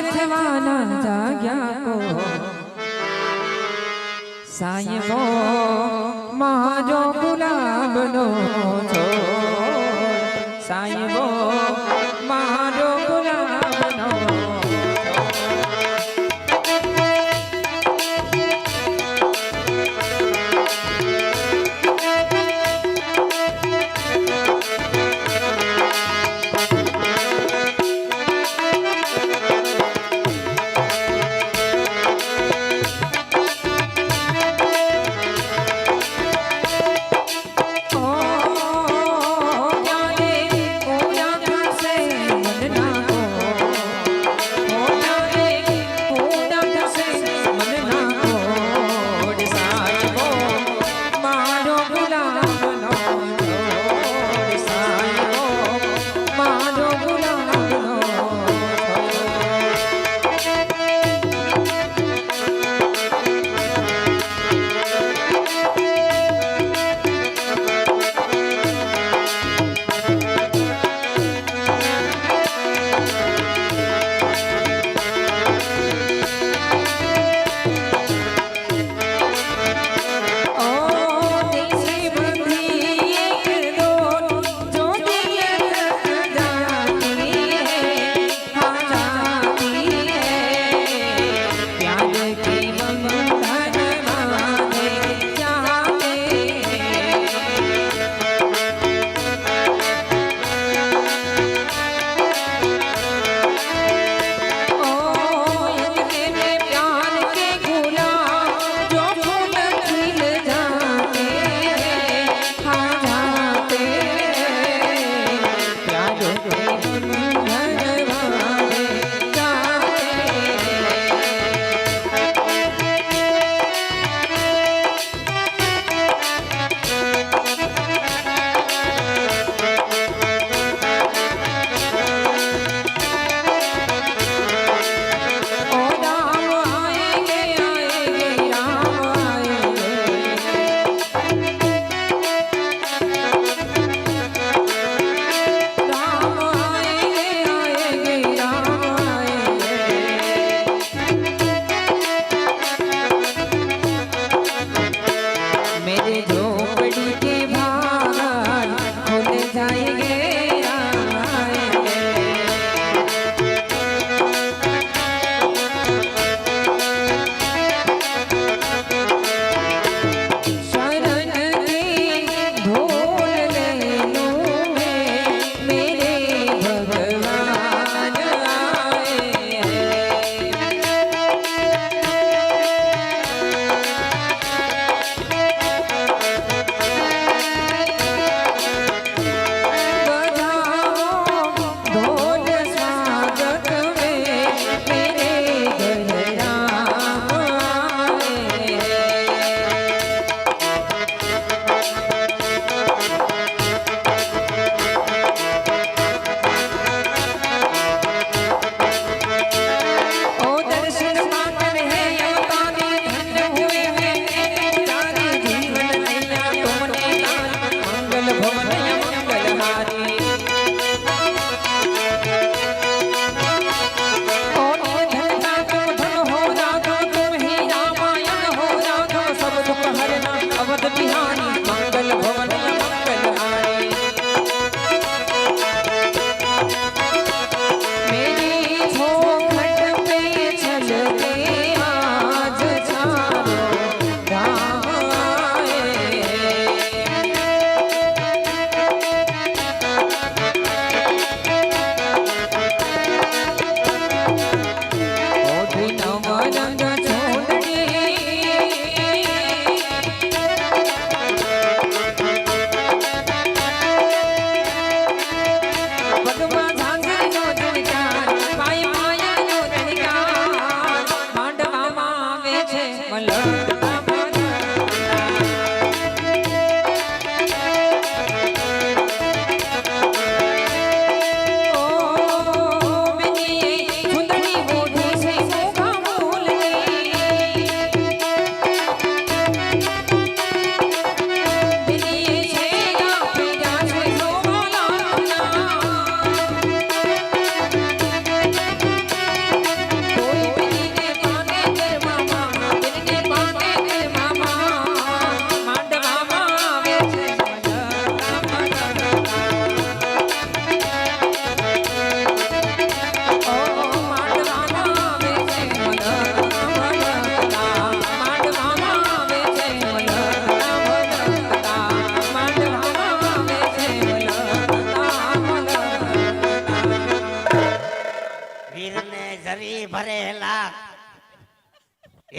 થવાના જાગ્યા કો સાયબો મારો ગુલાબનો છોડ સાયબો મારો ગુલાબનો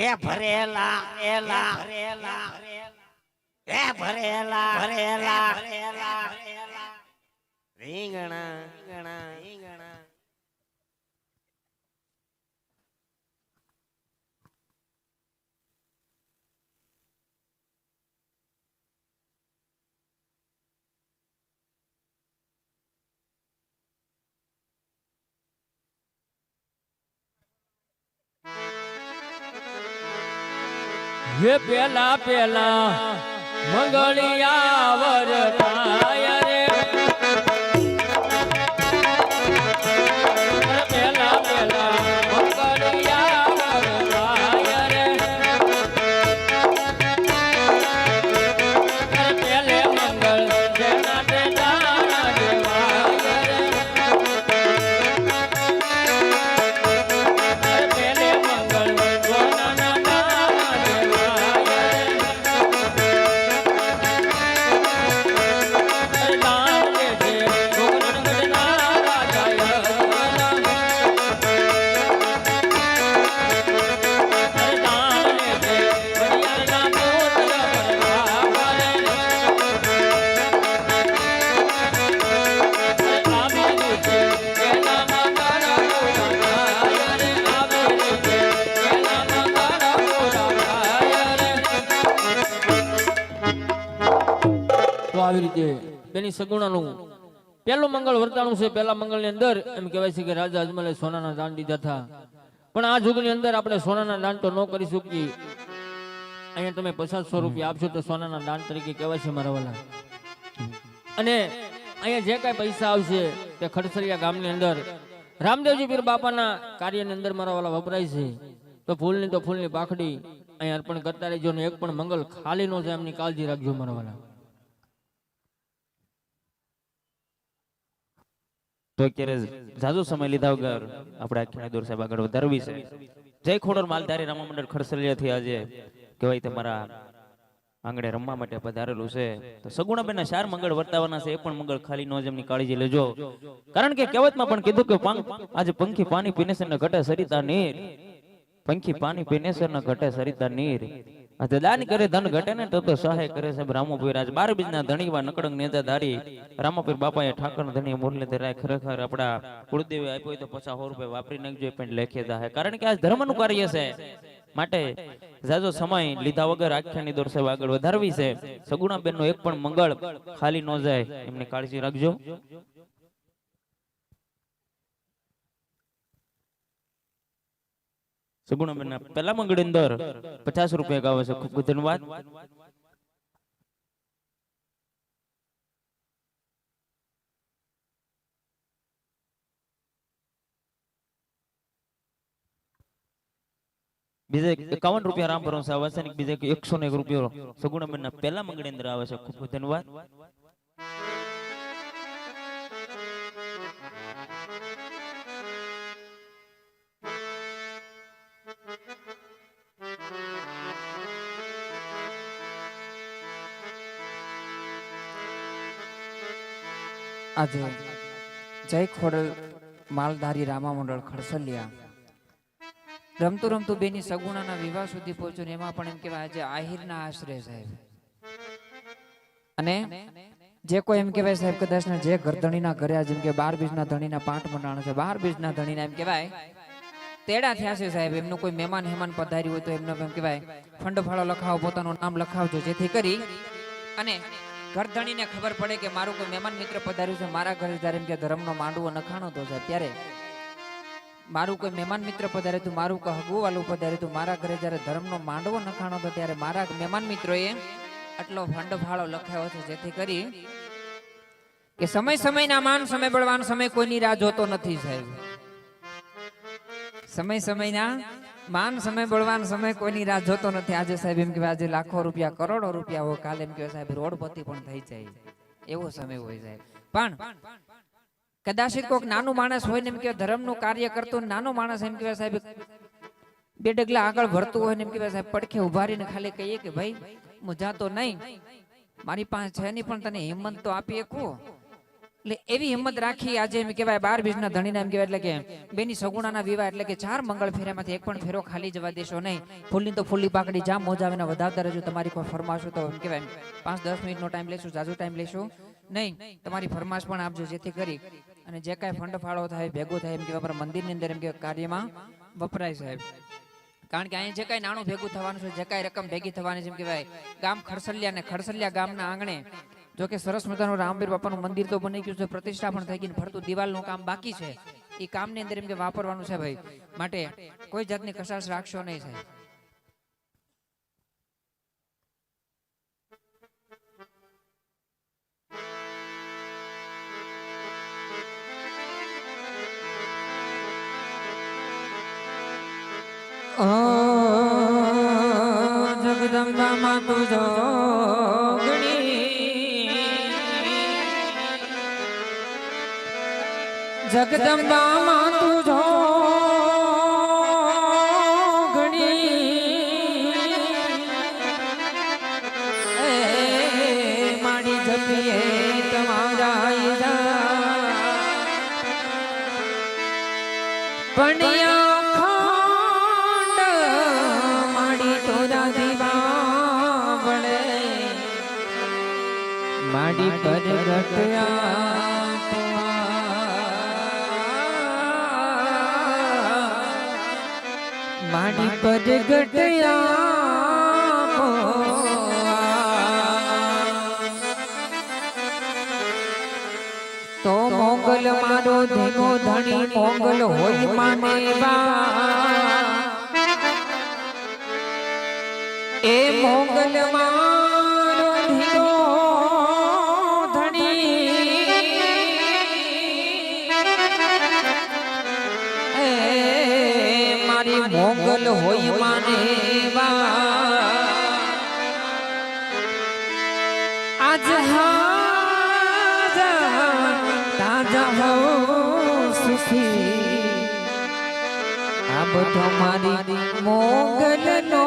એ ભરેલા ભરેલા ભરેલા એ ભરેલા ભરેલા ભરેલા રીંગણા રીંગણા રીંગણા હે પેલા પેલા મંગળિયા વરતાય રે પેલા પેલા મંગળિયા વરતાય રે પેલે મંગળ જેના તેના દેવાય રે પેલે મંગળ ગોના આવી રીતે બેની સગુણાનું પહેલું મંગળ વર્તાણું છે. પહેલા મંગળની અંદર એમ કહેવાય છે કે રાજા અજમલે સોનાના દાન દીધા હતા, પણ આ યુગની અંદર આપણે સોનાના દાન તો ન કરી શકીએ. અહીંયા તમે 500 રૂપિયા આપશો તો સોનાના દાન તરીકે કહેવાય છે મારા વાલા. અને અહીંયા જે કાંઈ પૈસા આવશે તે ખડસરિયા ગામની અંદર રામદેવજી પીર બાપાના કાર્યની અંદર મારા વાલા વપરાય છે. તો ફૂલની પાખડી અહીંયા અર્પણ કરતા રહેજો ને એક પણ મંગળ ખાલી ન જાય એમની કાળજી રાખજો મારા વાલા. તો અત્યારે જાજો સમય લીધા વગર આપણે આખ્યાની દોર સાહેબ આગળ વધારવી છે. જય ખોડલ માલધારી રમવા મંડળ ખડસલિયાથી આજે કહેવાય તમારા આંગણે રમવા માટે પધારેલું છે. તો સગુણાબેનના 4 મંગળ વર્તાવાના છે, એ પણ મંગળ ખાલી નો જેમની કાળજી લેજો. કારણ કે કહેવતમાં પણ કીધું કે આજે પંખી પાણી પીને છે ને ઘટે સરિતા નીર, પંખી પાણી પીને છે ને ઘટે સરિતા નીર. આ દાન કરે ધન ઘટે ને તો સહાય કરે છે રામોપીર. આજ 12 બીજના ધણીવા નકડંગ નેતા ધારી રામોપીર બાપાએ ઠાકર ધણી મુરલી ધરાય. ખરેખર આપણા કુળદેવે આપ્યો હોય તો 50 રૂપિયા વાપરી નાખજો, પણ લેખે દા. કારણ કે આજ ધર્મનું કાર્ય છે, માટે જાજો સમય લીધા વગર આખ્યાની દોર સાહેબ આગળ વધારવી છે. સગુણાબેનનો એક પણ મંગળ ખાલી ન જાય એમની કાળજી રાખજો. સગુણાબેનના પહેલા મંગળની અંદર 50 રૂપિયા ગાવે છે. ખૂબ ધન્યવાદ. બીજે 51 રૂપિયા રામ ભરોસે આવે છે, બીજે 101 રૂપિયો સગુણાબેનના પહેલા મંગળની અંદર આવે છે. ખૂબ ધન્યવાદ. આજે જય ખોડલ માલધારી રામા મંડળ ખડસલિયા રમતું રમતું બેની સગુણાના વિવાહ સુધી પહોંચ્યું ને એમાં પણ એમ કહેવાય આજે આહિરના આશરે સાહેબ. અને જે કોઈ એમ કહેવાય સાહેબ કદાચ જે ગરધણીના ઘરે જેમ કે 12 બીજના ધણીના પાઠ મંડાણો છે, 12 બીજના ધણીના એમ કહેવાય તેડા થયા છે સાહેબ. એમનું કોઈ મહેમાન હેમાન પધાર્યું હોય તો એમને એમ કહેવાય ફંડ ફાળો લખાવો, પોતાનું નામ લખાવજો, જેથી કરી અને ઘરધણીને ખબર પડે કે મારું કોઈ મહેમાન મિત્ર પધાર્યું છે મારા ઘરે. જ્યારે એમ કે ધર્મનો માંડવો નખાણો તો છે ત્યારે મારું કોઈ મહેમાન મિત્ર પધાર્યું હતું, મારું કોઈ હગુવાલું પધાર્યું હતું મારા ઘરે. જ્યારે ધર્મનો માંડવો નખાણો હતો ત્યારે મારા મહેમાન મિત્રોએ આટલો ફંડ ફાળો લખાયો છે, જેથી કરી કે સમયના માન સમય બળવાન સમય કોઈની રાહ જોતો નથી સાહેબ. સમયના માન સમય બળવાન સમય કોઈની રાહ જોતો નથી. આજે સાહેબ એમ કે આજે લાખો રૂપિયા કરોડો રૂપિયા હોય, કાલે એમ કે સાહેબ રોડપતિ પણ થઈ જાય એવો સમય હોય સાહેબ. પણ કદાચ કોઈક નાનું માણસ હોય ને એમ કે ધર્મનું કાર્ય કરતું નાનો માણસ એમ કે સાહેબ 2 ડગલા આગળ ભરતું હોય ને એમ કે સાહેબ પડખે ઉભા રહીને ખાલી કહીએ કે ભાઈ હું જાતો નહીં, મારી પાસે છે નહીં પણ તને હિંમત તો આપી શકું. એટલે એવી હિંમત રાખી આજે એમ કહેવાય 12 બીજના ધણીના એમ કહેવાય એટલે કે બેની સગુણાના વિવાહ એટલે કે 4 મંગળ ફેરામાંથી એક પણ ફેરો ખાલી જવા દેશો નહીં. ફૂલની તો ફૂલની પાકડી જામ મોજાવીને વધાવતા રહેજો. તમારી કોઈ ફરમાશ હોય તો એમ કહેવાય 5-10 મિનિટનો ટાઈમ લેશું, જાજુ ટાઈમ લેશું નહીં. તમારી ફરમાશ પણ આપજો જેથી કરી અને જે કાંઈ ફંડ ફાળો થાય ભેગો થાય એમ કહેવાય આપણા મંદિરની અંદર એમ કે કાર્યમાં વપરાય સાહેબ. કારણ કે અહીં જે કાંઈ નાણું ભેગું થવાનું છે, જે કાંઈ રકમ ભેગી થવાની જેમ કહેવાય ગામ ખડસલિયા ને ખડસલિયા ગામના આંગણે જો કે સરસ મજાનું રામબીર બાપાનું મંદિર તો બની ગયું છે, પ્રતિષ્ઠા પણ થઈ ગઈ, ફરતું દિવાલનું કામ બાકી છે. એ કામની અંદર એમ કે વાપરવાનું છે ભાઈ, માટે કોઈ જાતની કશાશ રાખશો નહીં સાહેબ. જગદંબા માં તુજો જગદંબા માં તુજો માડી જપીએ તમારા પણિયા ખંડ માડી તોરા દીવા વળે માડી પર ગટયા માડી પર ગટયા તો મોગલ મારો ધીમો ધણી મોગલ હોય માને બા એ મોગલ મારો ધીમો મોગલ હોય માને આજ તાજા હો સુખી આ બધો મારી મોગલ નો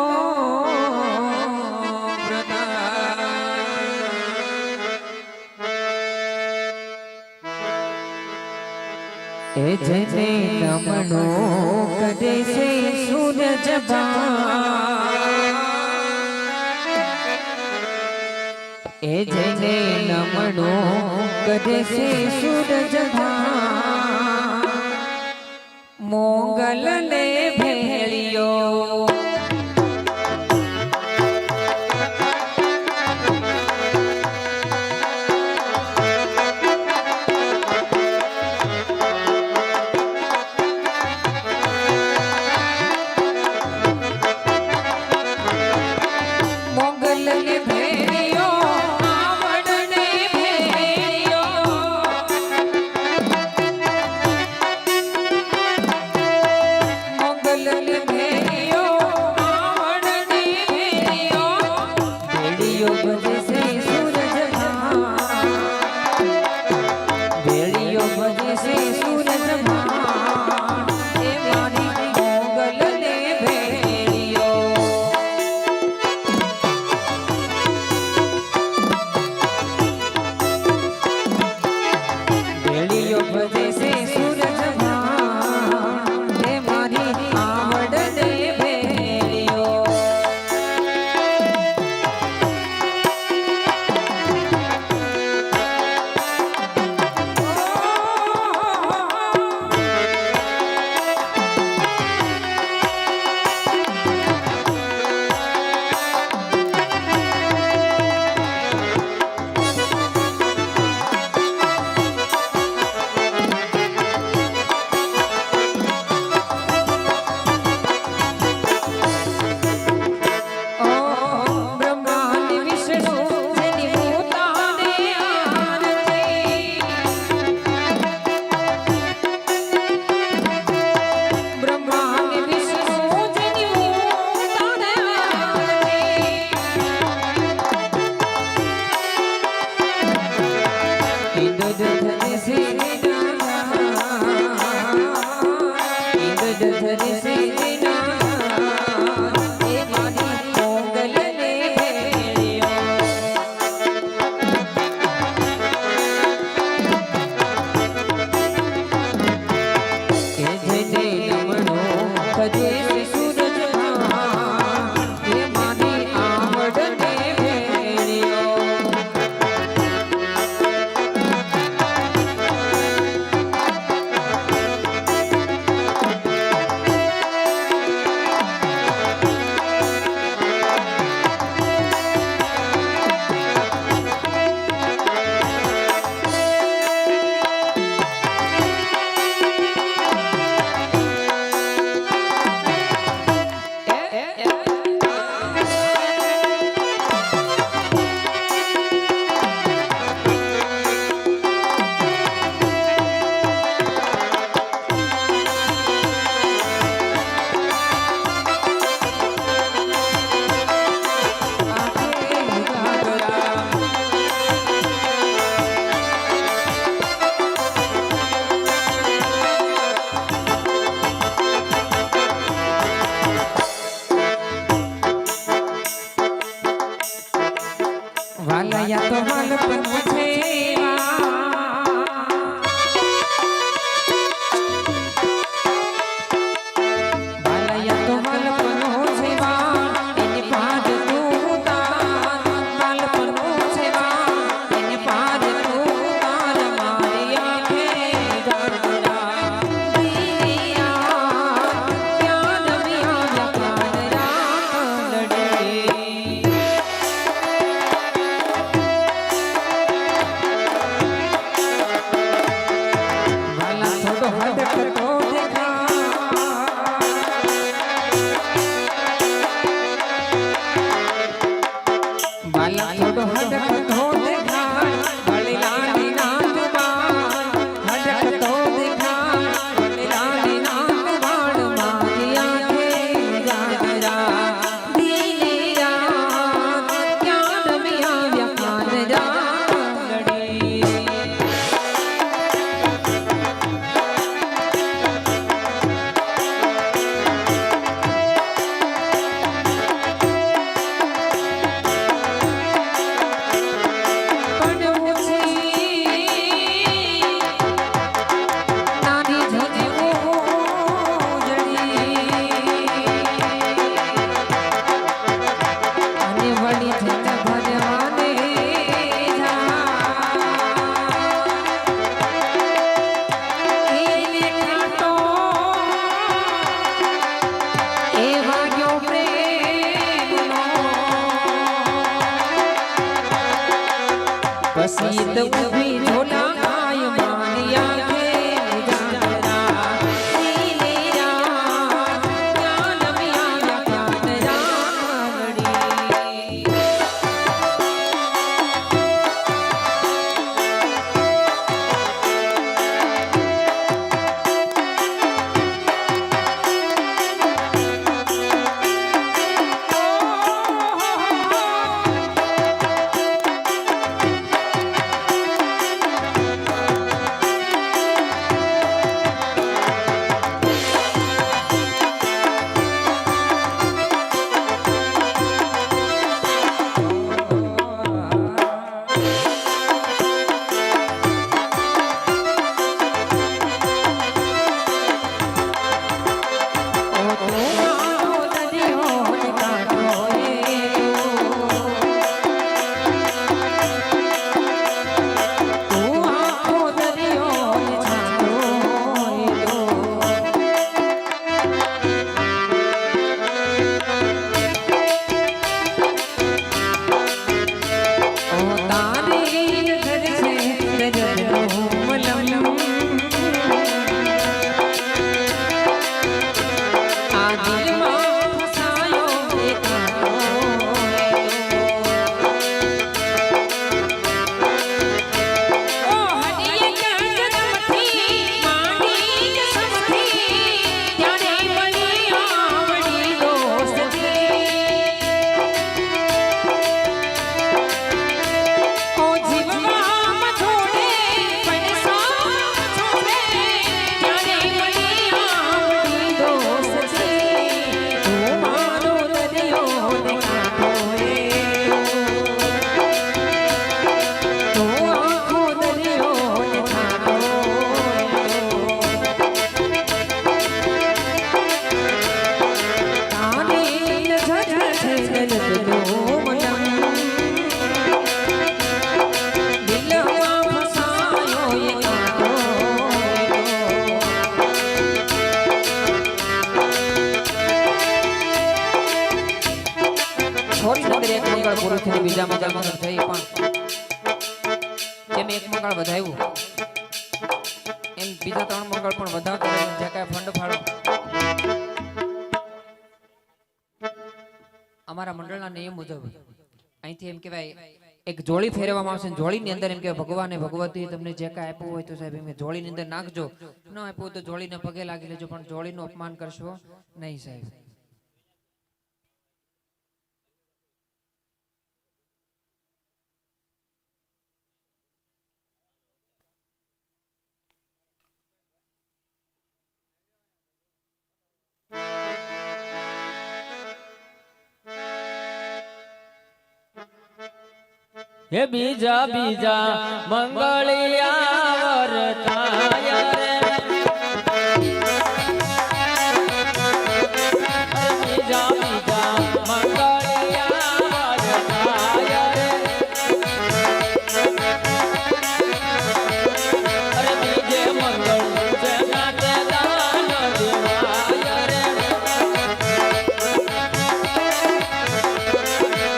એ જેને નમણો કરે છે સૂરજ એ જેને નમણો કરે છે સૂરજ મોગલ ને ભેળિયો બાલૈયા તો માલપન છે બાલૈયા તો માલપન છે એની પાદ તું તાર માલપન છે એની પાદ તું તાર મારી આંખે જાણરા દિયા ત્યાં નમિયા પ્યાર લડે વાલા થોડો હડકતો દેખા વાલા થોડો હડકતો દેખા બળીલાની ના જુબાન હડકતો દેખા બળીલાની ના જુબાન મારી આંખે જાગરા દીની રાત ક્યાં નમિયા વ્યાખાન જાગડી પસીત ઉભી ઝોલા આય માનિયા કે જાગરા દીની રાત ક્યાં નમિયા પ્યાર જાગડી થોડી નગર એક મંગળ પૂરું થઈને બીજા મંગળ જઈ પણ જેમ એક મંગળ વધાવ્યું એમ બીજા ત્રણ મંગળ પણ વધાવતા રહે જે કાંઈ ફંડ ફાળો અમારા મંડળના નિયમ મુજબ અહીંથી એમ કહેવાય એક જોડી ફેરવવામાં આવશે જોડીની અંદર એમ કે ભગવાન ભગવતી તમને જે કાંઈ આપ્યું હોય તો સાહેબ એમ જોડીની અંદર નાખજો ન આપ્યું તો જોડીને પગે લાગી લેજો પણ જોડીનું અપમાન કરશો નહીં સાહેબ હે બીજા બીજા મંગળિયા વરતાય રે બીજા બીજા મંગળિયા વરતાય રે અરે બીજે મંગળ જેના તે દાન દેવાય રે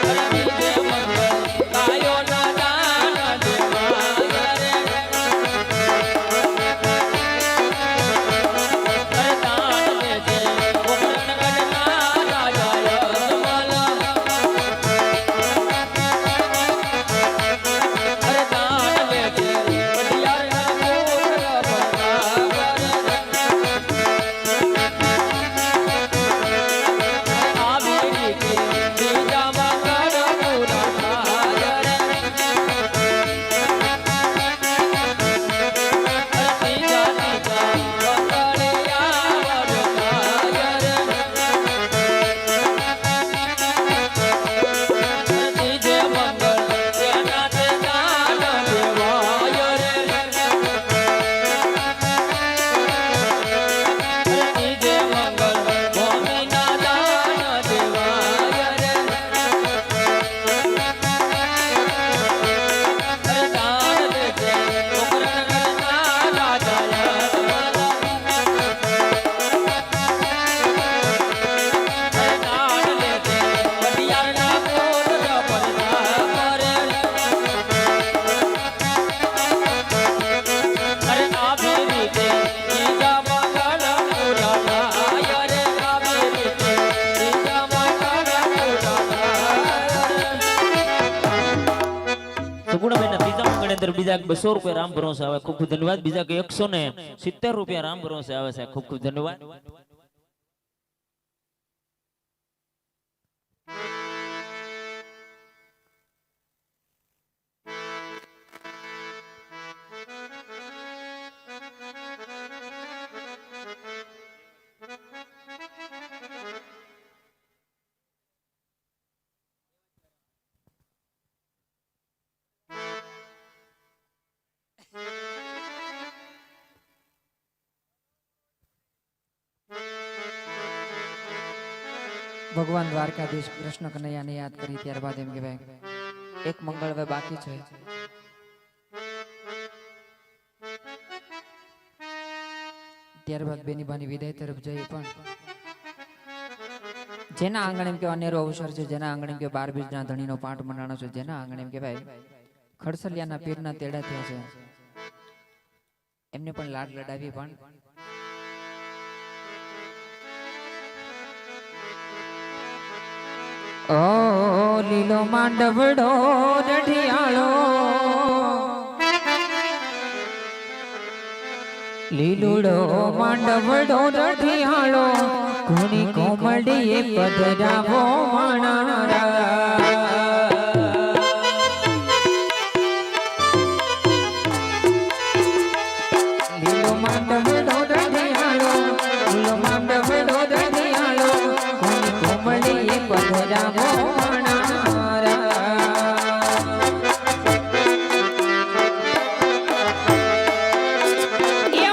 અરે બીજે મંગળ કાયો ના દાન દેવાય રે અરે દાન દેજે ઓગણગઢના રાજા યજમલ અરે દાન દેજે પટિયારના આવી રીતે બીજા મંગળ પૂરા થાય રે બીજા બીજા મંગળિયા વરતાય રે બીજે મંગળ જેના તે દાન દેવાય રે બીજે મંગળ ભૂમિના દાન દેવાય રે દાન દેજે ઓગણગઢના રાજા યજમલ દાન દેજે પટિયારના કોટ પરતા કરે અરે આવી રીતે બીજા મંગળ પૂરા થાય રે આવી રીતે બીજા મંગળ પૂરા થાય સુગુણાબેનના ત્રીજા મંગળ અંદર બીજા 200 રૂપિયા રામ ભરોસે આવે ખૂબ ખૂબ ધન્યવાદ બીજા 170 રૂપિયા રામ ભરોસે આવે છે ખૂબ ખૂબ ધન્યવાદ ભગવાન દ્વારકાધીશ કૃષ્ણ કનૈયાને યાદ કરી ત્યારબાદ એમ કહેવાય એક મંગળ હવે બાકી છે. ત્યારબાદ બેની બાની વિદાય તરફ જઈએ પણ જેના આંગણે એમ કહેવાય અનેરો અવસર છે, જેના આંગણે એમ કે 12 બીજના ધણીનો પાઠ મંડાણો છે, જેના આંગણે એમ કહેવાય ખડસલિયાના પીરના તેડા થયા છે, એમને પણ લાડ લડાવી પણ ઓ લીલો માંડવડો રઢિયાળો લીલુડો માંડવડો રઢિયાળો ઘણી કોમડીએ પધરાવો માણારા લીલો માંડવડો રઢિયાળો લીલો માંડવડો રઢિયાળો ઘણી કોમડીએ પધરાવો માણારા એ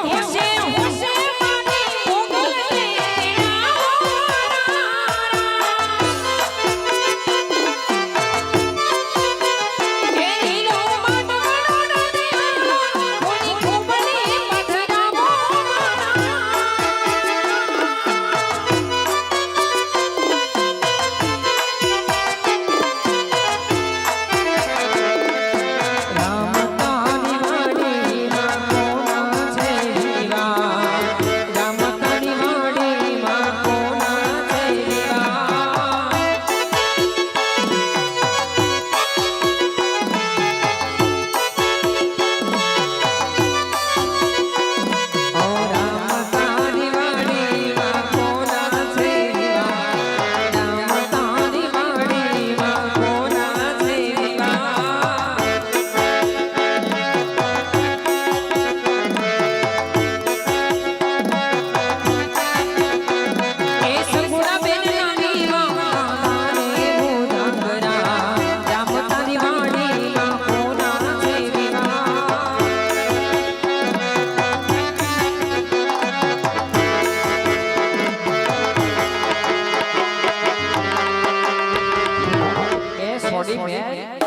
છોડી મેં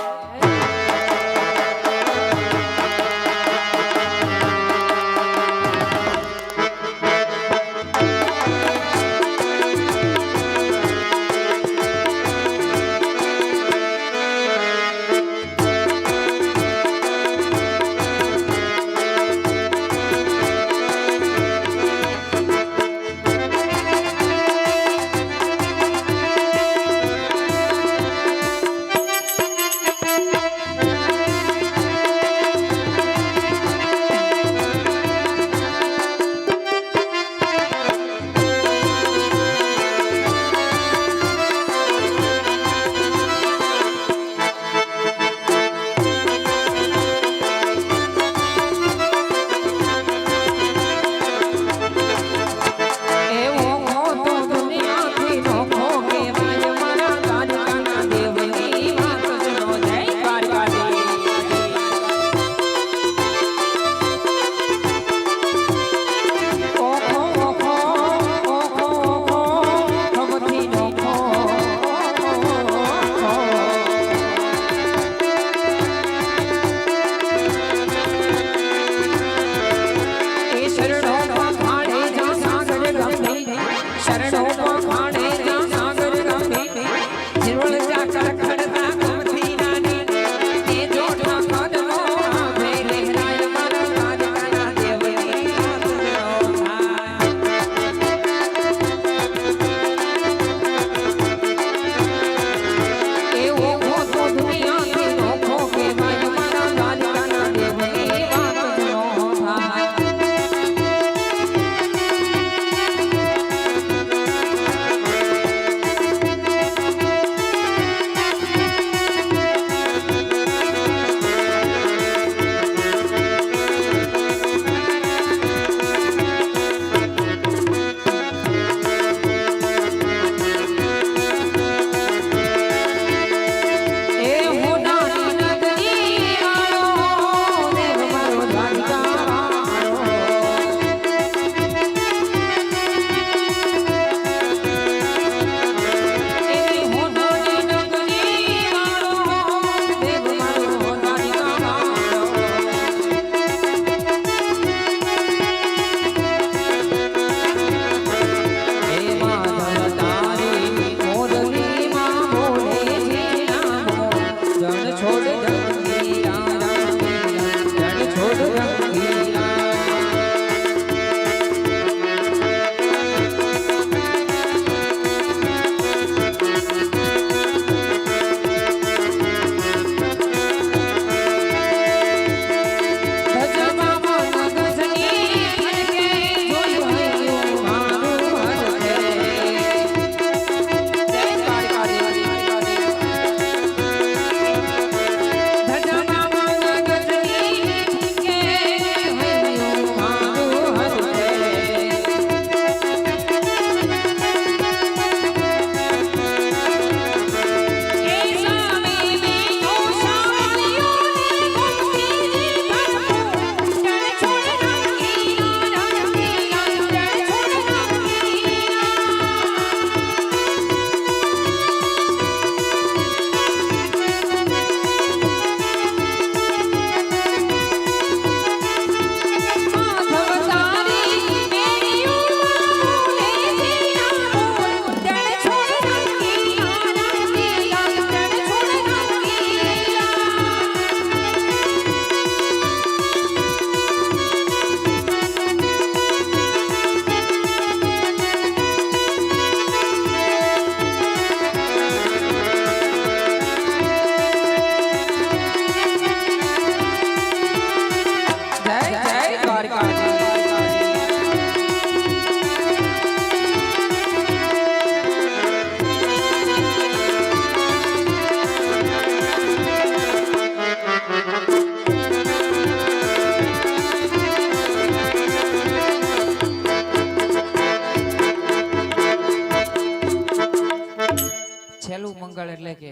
મંગળ એટલે કે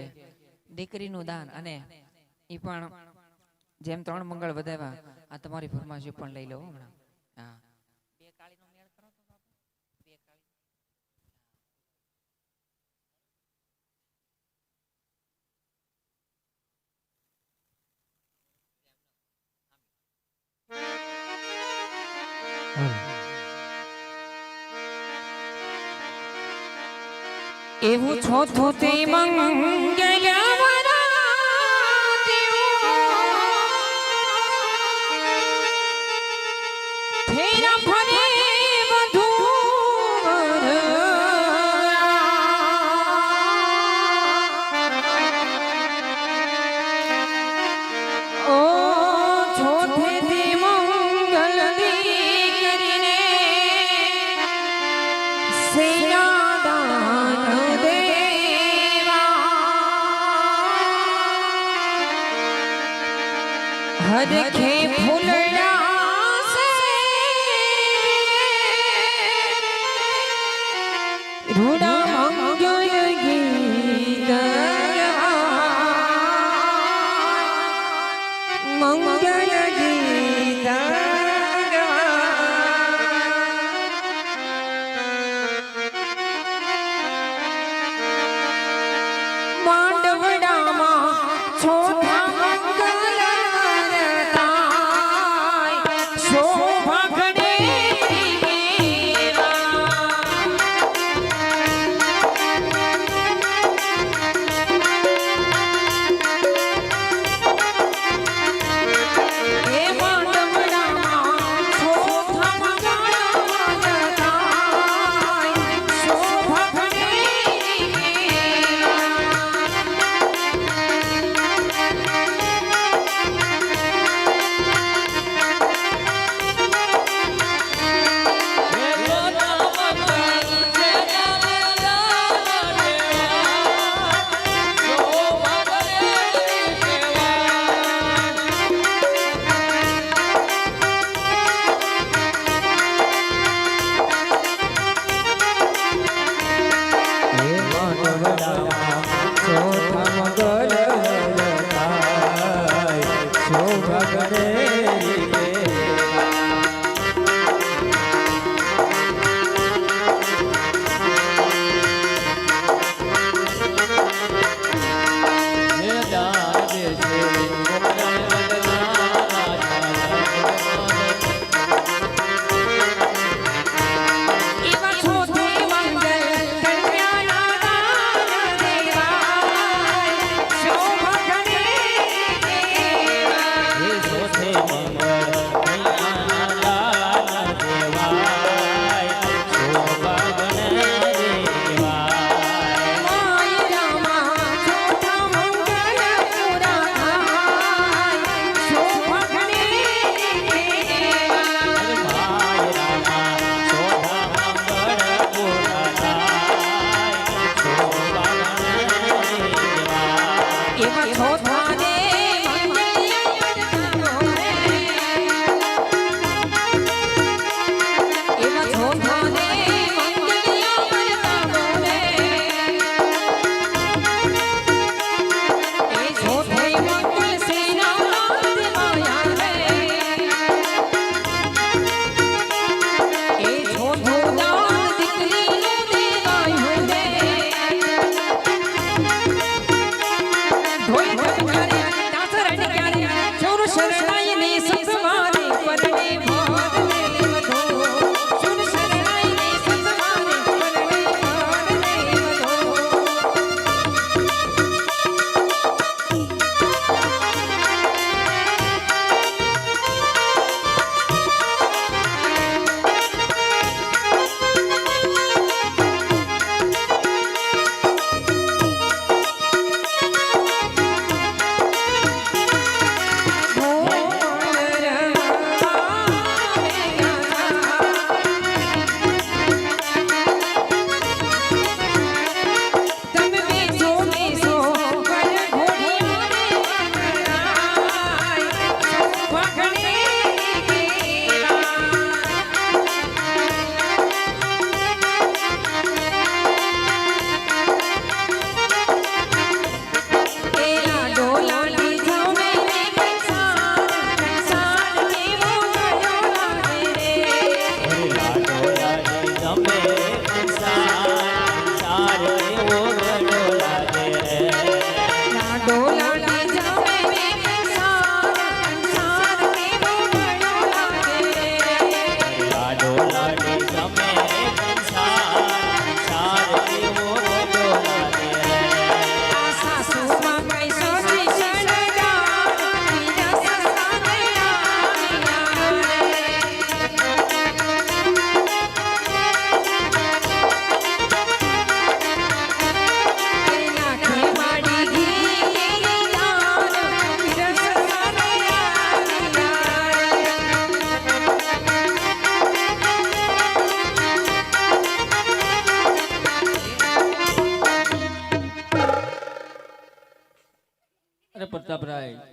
દીકરીનું દાન અને ઈ પણ જેમ 3 મંગળ વધાવ્યા આ તમારી ફરમાઈશ પણ લઈ લો હમણાં. હા, બે કાળીનો મેળ કરો તો બાપુ. બે કાળી એવું છો તે મંગળવરા ફેરા ફરે વધુ ઓ છોથે તે મંગલ કરીને સેના દાન દેવા હરખે ફૂલડા રૂડા મંગલ ગીત મંગલ ગીત માંડવડામાં છોટા મંગલ વરતાય શોભા ઘડે Wait,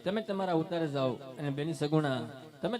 તમે તમારા ઉતારે જાઓ અને બેની સગુણા તમે